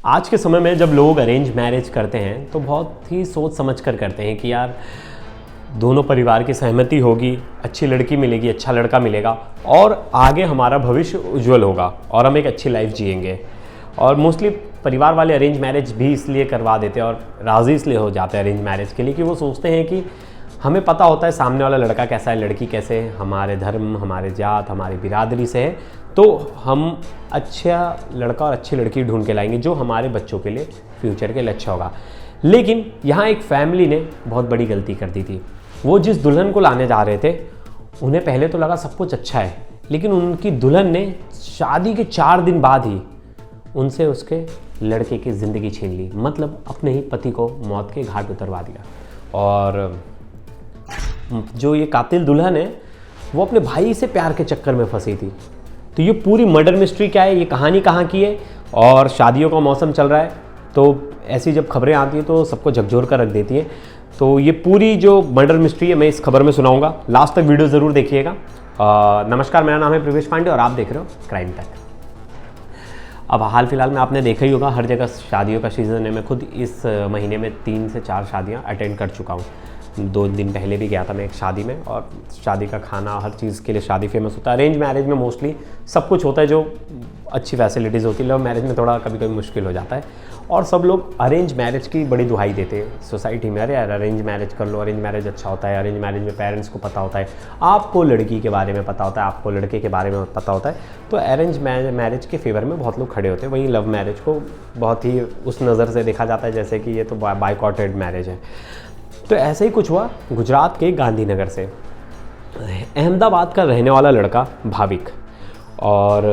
आज के समय में जब लोग अरेंज मैरिज करते हैं तो बहुत ही सोच समझ कर करते हैं कि यार दोनों परिवार की सहमति होगी, अच्छी लड़की मिलेगी, अच्छा लड़का मिलेगा और आगे हमारा भविष्य उज्जवल होगा और हम एक अच्छी लाइफ जिएंगे। और मोस्टली परिवार वाले अरेंज मैरिज भी इसलिए करवा देते हैं और राज़ी इसलिए हो जाते हैं अरेंज मैरिज के लिए कि वो सोचते हैं कि हमें पता होता है सामने वाला लड़का कैसा है, लड़की कैसे है, हमारे धर्म, हमारे जात, हमारी बिरादरी से है, तो हम अच्छा लड़का और अच्छी लड़की ढूंढ के लाएंगे जो हमारे बच्चों के लिए फ्यूचर के लिए अच्छा होगा। लेकिन यहाँ एक फैमिली ने बहुत बड़ी गलती कर दी थी। वो जिस दुल्हन को लाने जा रहे थे उन्हें पहले तो लगा सब कुछ अच्छा है, लेकिन उनकी दुल्हन ने शादी के 4 दिन बाद ही उनसे उसके लड़के की ज़िंदगी छीन ली। मतलब अपने ही पति को मौत के घाट उतरवा दिया। और जो ये कातिल दुल्हन है वो अपने भाई से प्यार के चक्कर में फंसी थी। तो ये पूरी मर्डर मिस्ट्री क्या है, ये कहानी कहाँ की है, और शादियों का मौसम चल रहा है तो ऐसी जब खबरें आती हैं तो सबको झकझोर कर रख देती है। तो ये पूरी जो मर्डर मिस्ट्री है मैं इस खबर में सुनाऊंगा, लास्ट तक वीडियो ज़रूर देखिएगा। नमस्कार, मेरा नाम है प्रवेश पांडे और आप देख रहे हो क्राइम तक। अब हाल फिलहाल में आपने देखा ही होगा, हर जगह शादियों का सीज़न है। मैं खुद इस महीने में 3 से 4 शादियाँ अटेंड कर चुका हूँ। 2 दिन पहले भी गया था मैं एक शादी में, और शादी का खाना हर चीज़ के लिए शादी फेमस होता है। अरेंज मैरिज में मोस्टली सब कुछ होता है जो अच्छी फैसिलिटीज़ होती है। लव मैरिज में थोड़ा कभी कभी मुश्किल हो जाता है और सब लोग अरेंज मैरिज की बड़ी दुहाई देते हैं सोसाइटी में। अरे यार अरेंज मैरिज कर लो, अरेंज मैरिज अच्छा होता है, अरेंज मैरिज में पेरेंट्स को पता होता है, आपको लड़की के बारे में पता होता है, आपको लड़के के बारे में पता होता है, तो अरेंज मैरिज के फेवर में बहुत लोग खड़े होते हैं। वहीं लव मैरिज को बहुत ही उस नज़र से देखा जाता है जैसे कि ये तो बायकॉटेड मैरिज है। तो ऐसे ही कुछ हुआ गुजरात के गांधीनगर से। अहमदाबाद का रहने वाला लड़का भाविक, और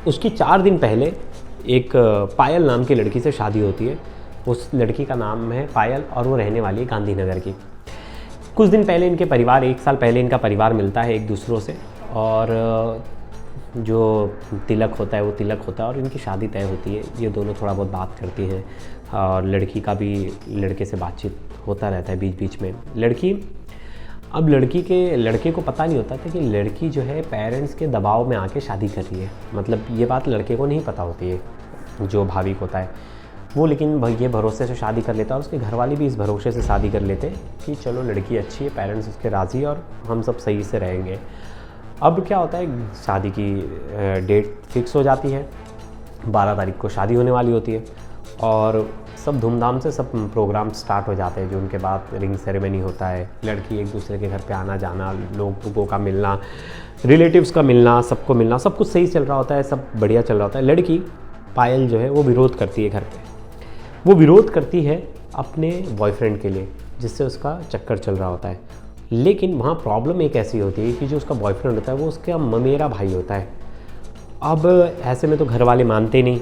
उसकी 4 दिन पहले एक पायल नाम की लड़की से शादी होती है। उस लड़की का नाम है पायल और वो रहने वाली है गांधीनगर की। कुछ दिन पहले इनके परिवार, 1 साल पहले इनका परिवार मिलता है एक दूसरों से, और जो तिलक होता है वो तिलक होता है और इनकी शादी तय होती है। ये दोनों थोड़ा बहुत बात करती हैं और लड़की का भी लड़के से बातचीत होता रहता है बीच बीच में। अब लड़के को पता नहीं होता था कि लड़की जो है पेरेंट्स के दबाव में आके शादी कर रही है। मतलब ये बात लड़के को नहीं पता होती है, जो भाविक होता है वो, लेकिन ये भरोसे से शादी कर लेता है और उसके घर वाले भी इस भरोसे से शादी कर लेते हैं कि चलो लड़की अच्छी है, पेरेंट्स उसके राज़ी और हम सब सही से रहेंगे। अब क्या होता है, शादी की डेट फिक्स हो जाती है, 12 तारीख को शादी होने वाली होती है और सब धूमधाम से सब प्रोग्राम स्टार्ट हो जाते हैं। जो उनके बाद रिंग सेरेमनी होता है, लड़की एक दूसरे के घर पे आना जाना, लोगों का मिलना, रिलेटिव्स का मिलना, सबको मिलना, सब कुछ सही चल रहा होता है, सब बढ़िया चल रहा होता है। लड़की पायल जो है वो विरोध करती है घर पे। वो विरोध करती है अपने बॉयफ्रेंड के लिए जिससे उसका चक्कर चल रहा होता है। लेकिन वहाँ प्रॉब्लम एक ऐसी होती है कि जो उसका बॉयफ्रेंड होता है वो उसका ममेरा भाई होता है। अब ऐसे में तो घर वाले मानते नहीं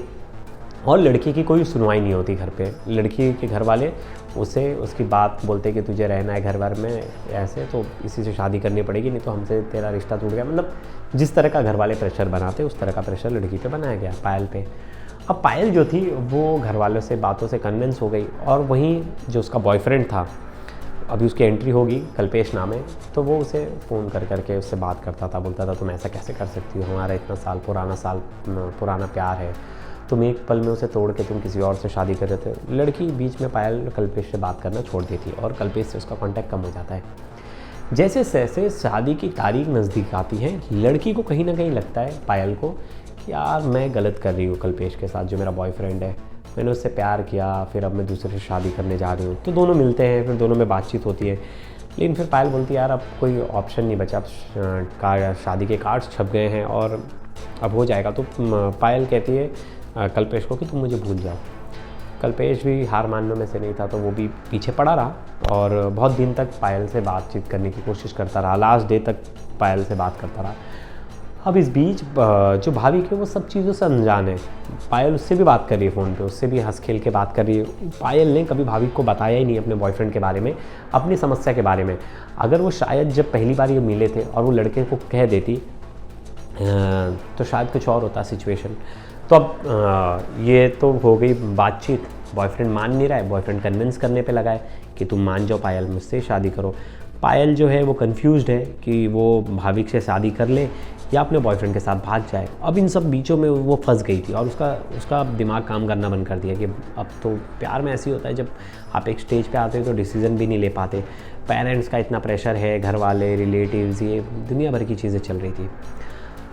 और लड़की की कोई सुनवाई नहीं होती घर पे। लड़की के घर वाले उसे उसकी बात बोलते कि तुझे रहना है घर भर में ऐसे, तो इसी से शादी करनी पड़ेगी, नहीं तो हमसे तेरा रिश्ता टूट गया। मतलब जिस तरह का घर वाले प्रेशर बनाते उस तरह का प्रेशर लड़की पे बनाया गया, पायल पे। अब पायल जो थी वो घर वालों से बातों से कन्विंस हो गई, और वहीं जो उसका बॉयफ्रेंड था, अभी उसकी एंट्री होगी, कल्पेश नाम है, तो वो उसे फ़ोन कर करके उससे बात करता था, बोलता था तुम ऐसा कैसे कर सकती हो, हमारा इतना साल पुराना प्यार है, तुम एक पल में उसे तोड़ के तुम किसी और से शादी कर रहे थे। लड़की बीच में पायल कल्पेश से बात करना छोड़ देती और कल्पेश से उसका कांटेक्ट कम हो जाता है। जैसे जैसे शादी की तारीख नज़दीक आती है, लड़की को कहीं ना कहीं लगता है पायल को कि यार मैं गलत कर रही हूँ कल्पेश के साथ, जो मेरा बॉयफ्रेंड है, मैंने उससे प्यार किया, फिर अब मैं दूसरे से शादी करने जा रही हूँ। तो दोनों मिलते हैं, फिर दोनों में बातचीत होती है, लेकिन फिर पायल बोलती है यार अब कोई ऑप्शन नहीं बचा, अब शादी के कार्ड्स छप गए हैं और अब हो जाएगा। तो पायल कहती है कल्पेश को कि तुम मुझे भूल जाओ। कल्पेश भी हार मानने में से नहीं था, तो वो भी पीछे पड़ा रहा और बहुत दिन तक पायल से बातचीत करने की कोशिश करता रहा, लास्ट डे तक पायल से बात करता रहा। अब इस बीच जो भाविक है वो सब चीज़ों से अनजान है। पायल उससे भी बात कर रही है फ़ोन पे, उससे भी हंस खेल के बात कर रही है। पायल ने कभी भाविक को बताया ही नहीं अपने बॉयफ्रेंड के बारे में, अपनी समस्या के बारे में। अगर वो शायद जब पहली बार ये मिले थे और वो लड़के को कह देती तो शायद कुछ और होता सिचुएशन। तो अब ये तो हो गई बातचीत, बॉयफ्रेंड मान नहीं रहा है, बॉयफ्रेंड कन्विंस करने पे लगा है कि तुम मान जाओ पायल, मुझसे शादी करो। पायल जो है वो कंफ्यूज्ड है कि वो भाविक से शादी कर ले या अपने बॉयफ्रेंड के साथ भाग जाए। अब इन सब बीचों में वो फंस गई थी और उसका दिमाग काम करना बंद कर दिया कि अब तो प्यार में ऐसे ही होता है, जब आप एक स्टेज पे आते हो तो डिसीज़न भी नहीं ले पाते, पेरेंट्स का इतना प्रेशर है, घर वाले, रिलेटिव्स, ये दुनिया भर की चीज़ें चल रही थी।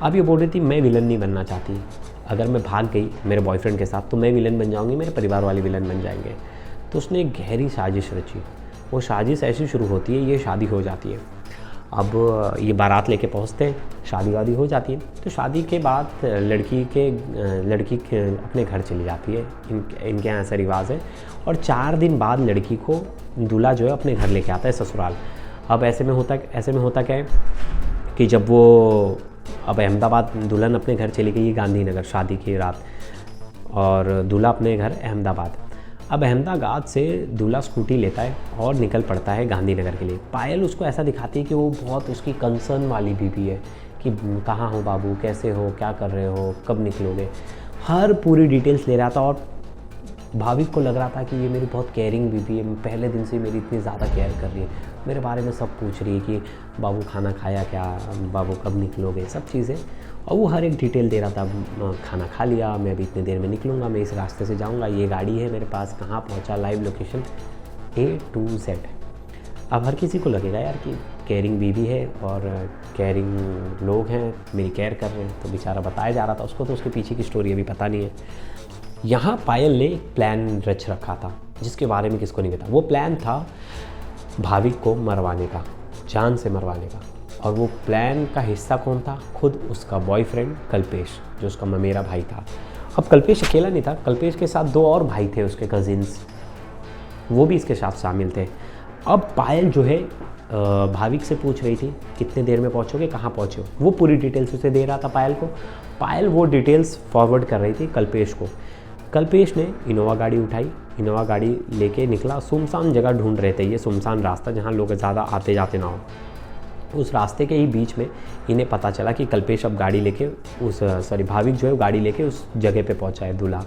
अब ये बोल रही थी मैं विलन नहीं बनना चाहती, अगर मैं भाग गई मेरे बॉयफ्रेंड के साथ तो मैं विलन बन जाऊँगी, मेरे परिवार वाले विलन बन जाएंगे। तो उसने एक गहरी साजिश रची। वो साजिश ऐसी शुरू होती है, ये शादी हो जाती है। अब ये बारात लेके पहुंचते हैं, शादी वादी हो जाती है। तो शादी के बाद लड़की अपने घर चली जाती है, इनके यहाँ ऐसा रिवाज है। और 4 दिन बाद लड़की को दूल्हा जो है अपने घर लेके आता है ससुराल। अब ऐसे में होता क्या है कि जब वो अब अहमदाबाद दुल्हन अपने घर चली गई गांधीनगर शादी की रात, और दूल्हा अपने घर अहमदाबाद। अब अहमदाबाद से दूल्हा स्कूटी लेता है और निकल पड़ता है गांधीनगर के लिए। पायल उसको ऐसा दिखाती है कि वो बहुत उसकी कंसर्न वाली बीवी है कि कहाँ हो बाबू, कैसे हो, क्या कर रहे हो, कब निकलोगे, हर पूरी डिटेल्स ले रहा था। और भाविक को लग रहा था कि ये मेरी बहुत केयरिंग बीवी है, पहले दिन से मेरी इतनी ज़्यादा केयर कर रही है, मेरे बारे में सब पूछ रही है कि बाबू खाना खाया क्या, बाबू कब निकलोगे, सब चीज़ें। और वो हर एक डिटेल दे रहा था, खाना खा लिया, मैं अभी इतनी देर में निकलूँगा, मैं इस रास्ते से जाऊँगा, ये गाड़ी है मेरे पास, कहाँ पहुँचा, live location A to Z। अब हर किसी को लगेगा यार कि केयरिंग बीवी है और केयरिंग लोग हैं, मेरी केयर कर रहे हैं, तो बेचारा बताया जा रहा था उसको, तो उसके पीछे की स्टोरी अभी पता नहीं है। यहाँ पायल ने एक प्लान रच रखा था जिसके बारे में किसको नहीं पता। वो प्लान था भाविक को मरवाने का, जान से मरवाने का। और वो प्लान का हिस्सा कौन था? खुद उसका बॉयफ्रेंड कल्पेश, जो उसका ममेरा भाई था। अब कल्पेश अकेला नहीं था, कल्पेश के साथ 2 और भाई थे उसके कजिन्स, वो भी इसके साथ शामिल थे। अब पायल जो है भाविक से पूछ रही थी कितने देर में पहुंचोगे, कहाँ पहुँचे हो, वो पूरी डिटेल्स उसे दे रहा था पायल को। पायल वो डिटेल्स फॉरवर्ड कर रही थी कल्पेश को। कल्पेश ने इनोवा गाड़ी उठाई, इनोवा गाड़ी लेके निकला। सुनसान जगह ढूंढ रहे थे, ये सुनसान रास्ता जहाँ लोग ज़्यादा आते जाते ना हो। उस रास्ते के ही बीच में इन्हें पता चला कि कल्पेश अब गाड़ी लेके भाविक जो है गाड़ी लेके उस जगह पे पहुंचा है दूल्हा।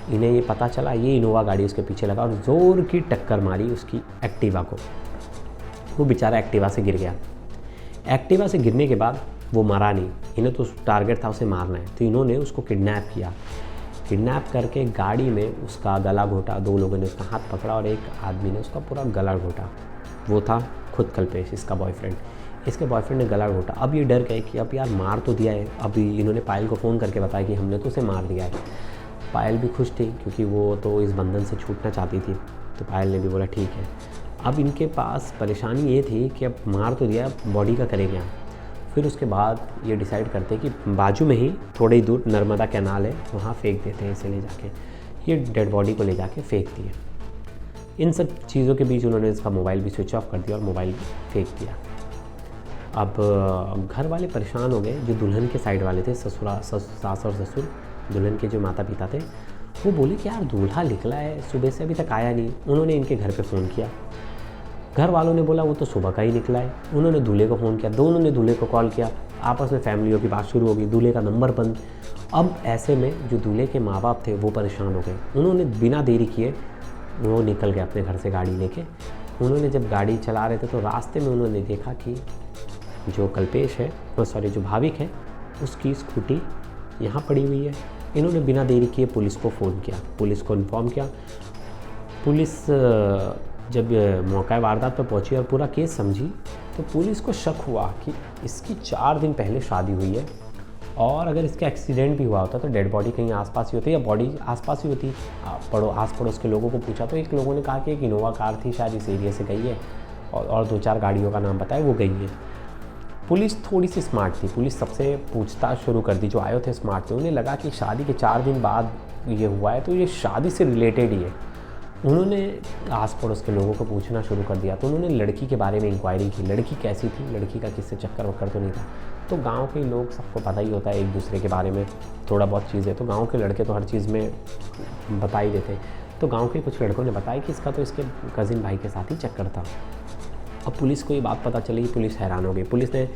इन्हें ये पता चला, ये इनोवा गाड़ी उसके पीछे लगा और ज़ोर की टक्कर मारी उसकी एक्टिवा को। वो बेचारा एक्टिवा से गिर गया। एक्टिवा से गिरने के बाद वो मरा नहीं, इन्हें तो टारगेट था उसे मारना है, तो इन्होंने उसको किडनैप किया। किडनैप करके गाड़ी में उसका गला घोटा, 2 लोगों ने उसका हाथ पकड़ा और एक आदमी ने उसका पूरा गला घोटा। वो था खुद कल्पेश, इसका बॉयफ्रेंड। इसके बॉयफ्रेंड ने गला घोटा। अब ये डर गए कि अब यार मार तो दिया है, अभी इन्होंने पायल को फ़ोन करके बताया कि हमने तो उसे मार दिया है। पायल भी खुश थी क्योंकि वो तो इस बंधन से छूटना चाहती थी, तो पायल ने भी बोला ठीक है। अब इनके पास परेशानी ये थी कि अब मार तो दिया, बॉडी का करें क्या। फिर उसके बाद ये डिसाइड करते हैं कि बाजू में ही थोड़ी दूर नर्मदा कैनाल है, वहाँ फेंक देते हैं इसे ले जाके। ये डेड बॉडी को ले जाके फेंक दिए। इन सब चीज़ों के बीच उन्होंने इसका मोबाइल भी स्विच ऑफ कर दिया और मोबाइल भी फेंक दिया। अब घर वाले परेशान हो गए, जो दुल्हन के साइड वाले थे, सास और ससुर, दुल्हन के जो माता पिता थे, वो बोले कि यार दूल्हा निकला है, सुबह से अभी तक आया नहीं। उन्होंने इनके घर पे फ़ोन किया, घर वालों ने बोला वो तो सुबह का ही निकला है। उन्होंने दूल्हे को फ़ोन किया, दोनों ने दूल्हे को कॉल किया, आपस में फैमिलियों की बात शुरू हो गई, दूल्हे का नंबर बंद। अब ऐसे में जो दूल्हे के माँ बाप थे वो परेशान हो गए। उन्होंने बिना देरी किए वो निकल गए अपने घर से गाड़ी लेके। उन्होंने जब गाड़ी चला रहे थे तो रास्ते में उन्होंने देखा कि जो कल्पेश है, जो भाविक है, उसकी स्कूटी यहाँ पड़ी हुई है। इन्होंने बिना देरी किए पुलिस को फ़ोन किया, पुलिस को इन्फॉर्म किया। पुलिस जब मौका वारदात पर पहुंची और पूरा केस समझी, तो पुलिस को शक हुआ कि इसकी 4 दिन पहले शादी हुई है, और अगर इसका एक्सीडेंट भी हुआ होता तो डेड बॉडी कहीं आसपास ही होती या बॉडी आसपास ही होती। आस पड़ोस के लोगों को पूछा तो एक लोगों ने कहा कि एक इनोवा कार थी, शायद इस एरिया से गई है, और 2-4 गाड़ियों का नाम बताया, वो गई है। पुलिस थोड़ी सी स्मार्ट थी, पुलिस सबसे पूछताछ शुरू कर दी, जो आए थे स्मार्ट थे। उन्हें लगा कि शादी के 4 दिन बाद ये हुआ है तो ये शादी से रिलेटेड ही है। उन्होंने आस पड़ोस के लोगों को पूछना शुरू कर दिया। तो उन्होंने लड़की के बारे में इंक्वायरी की, लड़की कैसी थी, लड़की का किससे चक्कर वक्कर तो नहीं था। तो गांव के लोग, सबको पता ही होता है एक दूसरे के बारे में थोड़ा बहुत चीज़ें, तो गांव के लड़के तो हर चीज़ में बता ही देते। तो गांव के कुछ लड़कों ने बताया कि इसका तो इसके कज़िन भाई के साथ ही चक्कर था। अब पुलिस को ये बात पता चली, पुलिस हैरान हो गई। पुलिस ने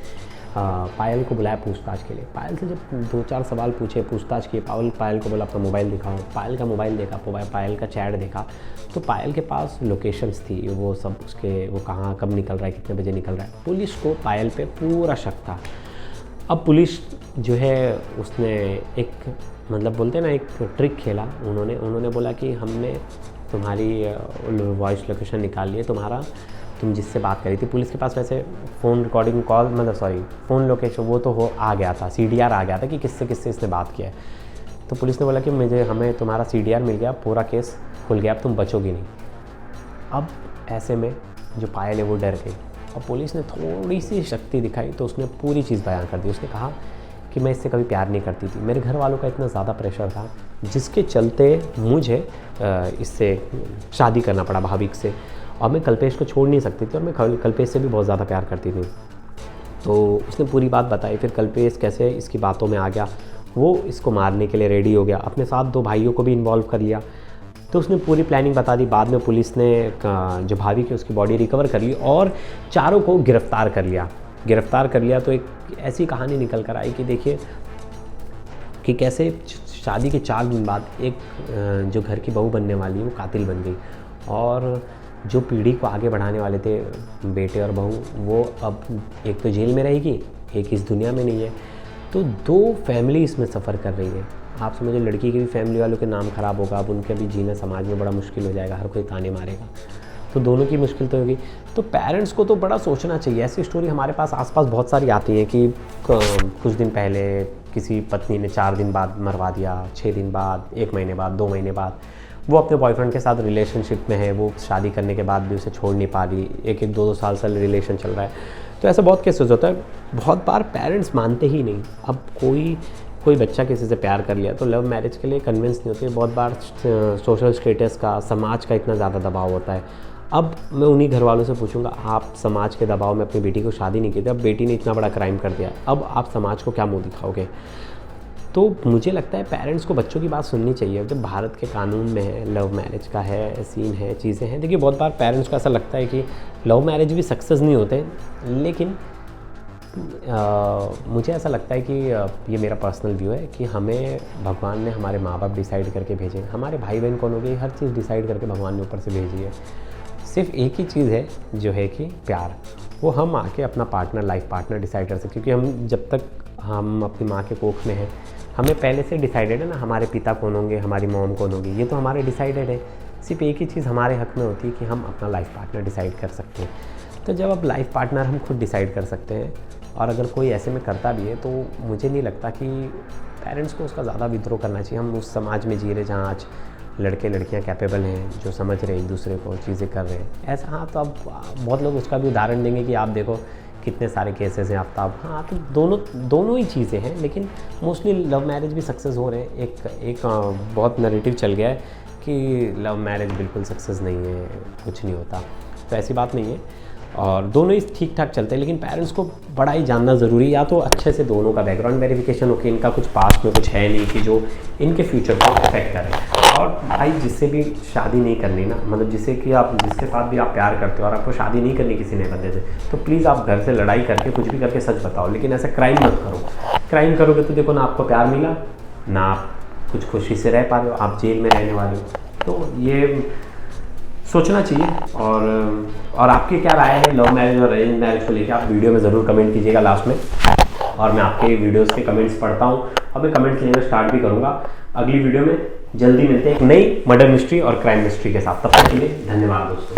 पायल को बुलाया पूछताछ के लिए। पायल से जब 2-4 सवाल पूछे, पूछताछ की, पायल को बोला अपना मोबाइल दिखाओ। पायल का मोबाइल देखा, पायल का चैट देखा, तो पायल के पास लोकेशंस थी, वो सब उसके, वो कहाँ कब निकल रहा है, कितने बजे निकल रहा है। पुलिस को पायल पे पूरा शक था। अब पुलिस जो है उसने एक मतलब बोलते हैं ना, एक ट्रिक खेला उन्होंने बोला कि हमने तुम्हारी वॉइस लोकेशन निकाल ली है, तुम जिससे बात करी थी। पुलिस के पास वैसे phone recording call phone location वो तो आ गया था, CDR आ गया था कि किससे इसने बात किया है। तो पुलिस ने बोला कि हमें तुम्हारा CDR मिल गया, पूरा केस खुल गया, अब तुम बचोगी नहीं। अब ऐसे में जो पायल है वो डर गई और पुलिस ने थोड़ी सी शक्ति दिखाई तो उसने पूरी चीज़ बयान कर दी। उसने कहा कि मैं इससे कभी प्यार नहीं करती थी, मेरे घर वालों का इतना ज़्यादा प्रेशर था जिसके चलते मुझे इससे शादी करना पड़ा, भाविक से, और मैं कल्पेश को छोड़ नहीं सकती थी और मैं कल्पेश से भी बहुत ज़्यादा प्यार करती थी। तो उसने पूरी बात बताई। फिर कल्पेश कैसे इसकी बातों में आ गया, वो इसको मारने के लिए रेडी हो गया, अपने साथ 2 भाइयों को भी इन्वॉल्व कर लिया। तो उसने पूरी प्लानिंग बता दी। बाद में पुलिस ने जो भाविक है उसकी बॉडी रिकवर कर ली और चारों को गिरफ्तार कर लिया। तो एक ऐसी कहानी निकल कर आई कि देखिए कि कैसे शादी के 4 दिन बाद एक जो घर की बहू बनने वाली है वो कातिल बन गई, और जो पीढ़ी को आगे बढ़ाने वाले थे बेटे और बहू, वो अब एक तो जेल में रहेगी, एक इस दुनिया में नहीं है। तो 2 फैमिली इसमें सफ़र कर रही है। आप समझो, लड़की के भी फैमिली वालों के नाम ख़राब होगा, अब उनके भी जीना समाज में बड़ा मुश्किल हो जाएगा, हर कोई ताने मारेगा, तो दोनों की मुश्किल तो होगी। तो पेरेंट्स को तो बड़ा सोचना चाहिए। ऐसी स्टोरी हमारे पास आसपास बहुत सारी आती है कि कुछ दिन पहले किसी पत्नी ने 4 दिन बाद मरवा दिया, 6 दिन बाद, 1 महीने बाद, 2 महीने बाद। वो अपने बॉयफ्रेंड के साथ रिलेशनशिप में है, वो शादी करने के बाद भी उसे छोड़ नहीं पा रही, 1-2 साल से रिलेशन चल रहा है। तो ऐसा बहुत केसेस होता है। बहुत बार पेरेंट्स मानते ही नहीं। अब कोई बच्चा किसी से प्यार कर लिया तो लव मैरिज के लिए कन्विंस नहीं होते। बहुत बार सोशल स्टेटस का, समाज का इतना ज़्यादा दबाव होता है। अब मैं उन्हीं घर वालों से पूछूंगा, आप समाज के दबाव में अपनी बेटी को शादी नहीं की थी, अब बेटी ने इतना बड़ा क्राइम कर दिया, अब आप समाज को क्या मुँह दिखाओगे? तो मुझे लगता है पेरेंट्स को बच्चों की बात सुननी चाहिए। जब भारत के कानून में है, लव मैरिज का है, सीन है, चीज़ें हैं। देखिए, बहुत बार पेरेंट्स को ऐसा लगता है कि लव मैरिज भी सक्सेस नहीं होते, लेकिन मुझे ऐसा लगता है कि ये मेरा पर्सनल व्यू है कि हमें भगवान ने हमारे माँ बाप डिसाइड करके भेजे, हमारे भाई बहन कौन हो गए, हर चीज़ डिसाइड करके भगवान ने ऊपर से भेजी है। सिर्फ एक ही चीज़ है जो है कि प्यार, वो हम आके अपना पार्टनर, लाइफ पार्टनर डिसाइड कर सकते, क्योंकि हम जब तक हम अपनी माँ के कोख में हैं, हमें पहले से डिसाइडेड है ना, हमारे पिता कौन होंगे, हमारी मॉम कौन होगी, ये तो हमारे डिसाइडेड है। सिर्फ एक ही चीज़ हमारे हक में होती है कि हम अपना लाइफ पार्टनर डिसाइड कर सकते हैं। तो जब अब लाइफ पार्टनर हम खुद डिसाइड कर सकते हैं, और अगर कोई ऐसे में करता भी है, तो मुझे नहीं लगता कि पेरेंट्स को उसका ज़्यादा विद्रोह करना चाहिए। हम उस समाज में जी रहे जहाँ आज लड़के लड़कियाँ कैपेबल हैं, जो समझ रहे एक दूसरे को, चीज़ें कर रहे हैं ऐसा। हाँ, तो अब बहुत लोग उसका भी उदाहरण देंगे कि आप देखो कितने सारे केसेस हैं आफ्ताब। हाँ, तो दोनों ही चीज़ें हैं, लेकिन मोस्टली लव मैरिज भी सक्सेस हो रहे हैं। एक बहुत नैरेटिव चल गया है कि लव मैरिज बिल्कुल सक्सेस नहीं है, कुछ नहीं होता, तो ऐसी बात नहीं है, और दोनों ही ठीक ठाक चलते हैं। लेकिन पेरेंट्स को बड़ा ही जानना ज़रूरी है, या तो अच्छे से दोनों का बैकग्राउंड वेरिफिकेशन हो कि इनका कुछ पास्ट में कुछ है नहीं कि जो इनके फ्यूचर को अफेक्ट करे। और भाई, जिससे भी शादी नहीं करनी ना, मतलब जिसके साथ भी आप प्यार करते हो और आपको शादी नहीं करनी किसी नए बंदे से, तो प्लीज़ आप घर से लड़ाई करके कुछ भी करके सच बताओ, लेकिन ऐसा क्राइम मत करो। क्राइम करोगे तो देखो ना, आपको प्यार मिला ना, आप कुछ खुशी से रह पा रहे हो, आप जेल में रहने वाले हो। तो ये सोचना चाहिए। और आपकी क्या राय है लव मैरिज और अरेंज मैरिज को लेकर, आप वीडियो में ज़रूर कमेंट कीजिएगा लास्ट में, और मैं आपके वीडियोस के कमेंट्स पढ़ता हूँ और मैं कमेंट्स लेना स्टार्ट भी करूँगा। अगली वीडियो में जल्दी मिलते हैं एक नई मर्डर मिस्ट्री और क्राइम मिस्ट्री के साथ। तब तक के लिए धन्यवाद दोस्तों।